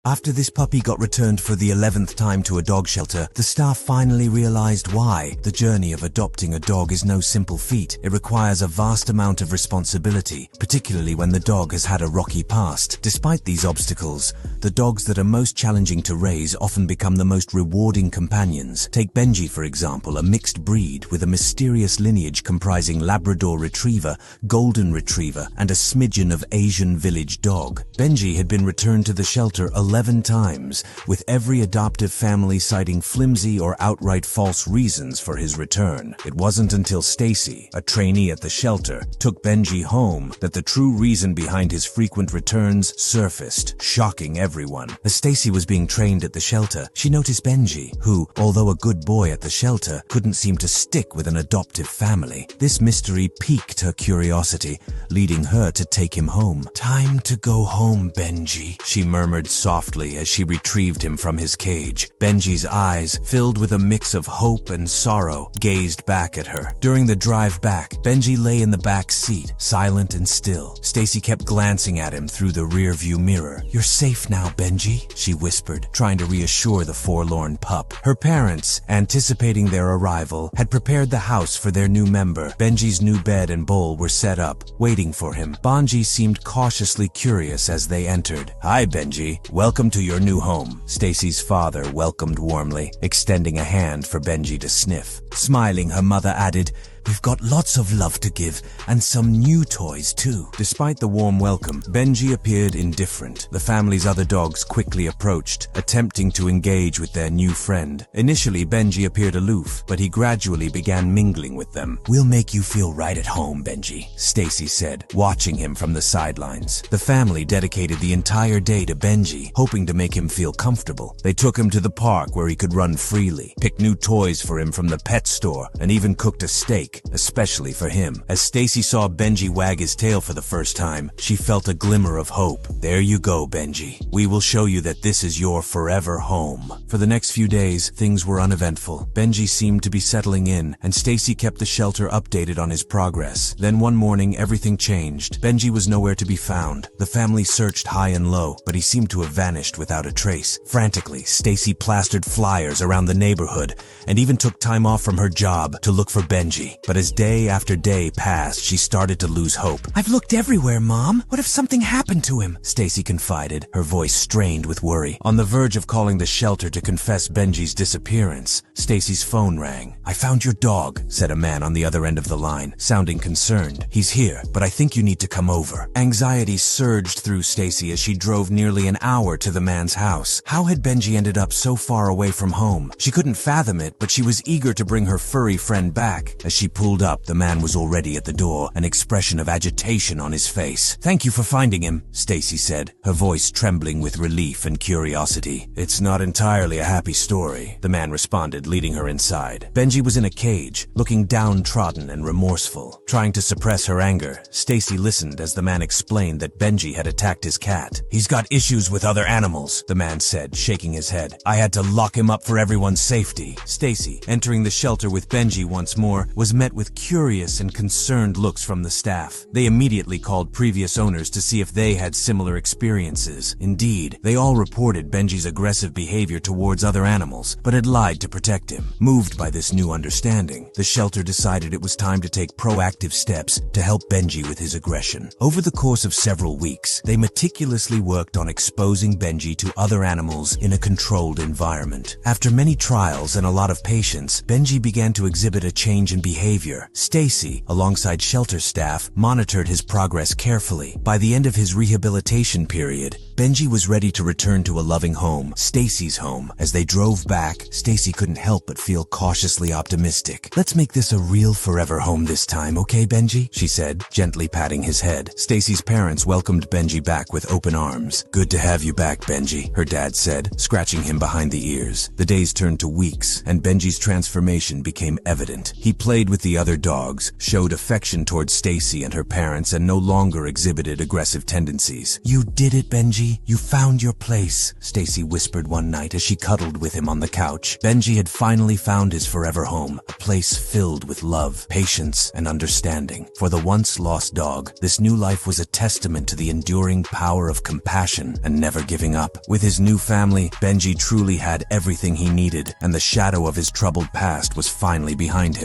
After this puppy got returned for the 11th time to a dog shelter, the staff finally realized why. The journey of adopting a dog is no simple feat. It requires a vast amount of responsibility, particularly when the dog has had a rocky past. Despite these obstacles, the dogs that are most challenging to raise often become the most rewarding companions. Take Benji, for example, a mixed breed with a mysterious lineage comprising Labrador Retriever, Golden Retriever, and a smidgen of Asian village dog. Benji had been returned to the shelter 11 times, with every adoptive family citing flimsy or outright false reasons for his return. It wasn't until Stacy, a trainee at the shelter, took Benji home that the true reason behind his frequent returns surfaced, shocking everyone. As Stacy was being trained at the shelter, she noticed Benji, who, although a good boy at the shelter, couldn't seem to stick with an adoptive family. This mystery piqued her curiosity, leading her to take him home. "Time to go home, Benji," she murmured softly as she retrieved him from his cage. Benji's eyes, filled with a mix of hope and sorrow, gazed back at her. During the drive back, Benji lay in the back seat, silent and still. Stacy kept glancing at him through the rear-view mirror. "You're safe now, Benji," she whispered, trying to reassure the forlorn pup. Her parents, anticipating their arrival, had prepared the house for their new member. Benji's new bed and bowl were set up, waiting for him. Benji seemed cautiously curious as they entered. "Hi, Benji. Welcome to your new home," Stacy's father welcomed warmly, extending a hand for Benji to sniff. Smiling, her mother added, "We've got lots of love to give, and some new toys too." Despite the warm welcome, Benji appeared indifferent. The family's other dogs quickly approached, attempting to engage with their new friend. Initially, Benji appeared aloof, but he gradually began mingling with them. "We'll make you feel right at home, Benji," Stacy said, watching him from the sidelines. The family dedicated the entire day to Benji, hoping to make him feel comfortable. They took him to the park where he could run freely, picked new toys for him from the pet store, and even cooked a steak, especially for him. As Stacy saw Benji wag his tail for the first time, she felt a glimmer of hope. "There you go, Benji. We will show you that this is your forever home." For the next few days, things were uneventful. Benji seemed to be settling in, and Stacy kept the shelter updated on his progress. Then one morning, everything changed. Benji was nowhere to be found. The family searched high and low, but he seemed to have vanished without a trace. Frantically, Stacy plastered flyers around the neighborhood and even took time off from her job to look for Benji. But as day after day passed, she started to lose hope. "I've looked everywhere, Mom. What if something happened to him?" Stacy confided, her voice strained with worry. On the verge of calling the shelter to confess Benji's disappearance, Stacy's phone rang. "I found your dog," said a man on the other end of the line, sounding concerned. "He's here, but I think you need to come over." Anxiety surged through Stacy as she drove nearly an hour to the man's house. How had Benji ended up so far away from home? She couldn't fathom it, but she was eager to bring her furry friend back. As she pulled up, the man was already at the door, an expression of agitation on his face. "Thank you for finding him," Stacy said, her voice trembling with relief and curiosity. "It's not entirely a happy story," the man responded, leading her inside. Benji was in a cage, looking downtrodden and remorseful. Trying to suppress her anger, Stacy listened as the man explained that Benji had attacked his cat. "He's got issues with other animals," the man said, shaking his head. "I had to lock him up for everyone's safety." Stacy, entering the shelter with Benji once more, was met with curious and concerned looks from the staff. They immediately called previous owners to see if they had similar experiences. Indeed, they all reported Benji's aggressive behavior towards other animals, but had lied to protect him. Moved by this new understanding, the shelter decided it was time to take proactive steps to help Benji with his aggression. Over the course of several weeks, they meticulously worked on exposing Benji to other animals in a controlled environment. After many trials and a lot of patience, Benji began to exhibit a change in behavior. Stacy, alongside shelter staff, monitored his progress carefully. By the end of his rehabilitation period, Benji was ready to return to a loving home, Stacy's home. As they drove back, Stacy couldn't help but feel cautiously optimistic. "Let's make this a real forever home this time, okay, Benji?" she said, gently patting his head. Stacy's parents welcomed Benji back with open arms. "Good to have you back, Benji," her dad said, scratching him behind the ears. The days turned to weeks, and Benji's transformation became evident. He played with with the other dogs, showed affection towards Stacy and her parents, and no longer exhibited aggressive tendencies. "You did it, Benji. You found your place," Stacy whispered one night as she cuddled with him on the couch. Benji had finally found his forever home, a place filled with love, patience, and understanding. For the once lost dog, this new life was a testament to the enduring power of compassion and never giving up. With his new family, Benji truly had everything he needed, and the shadow of his troubled past was finally behind him.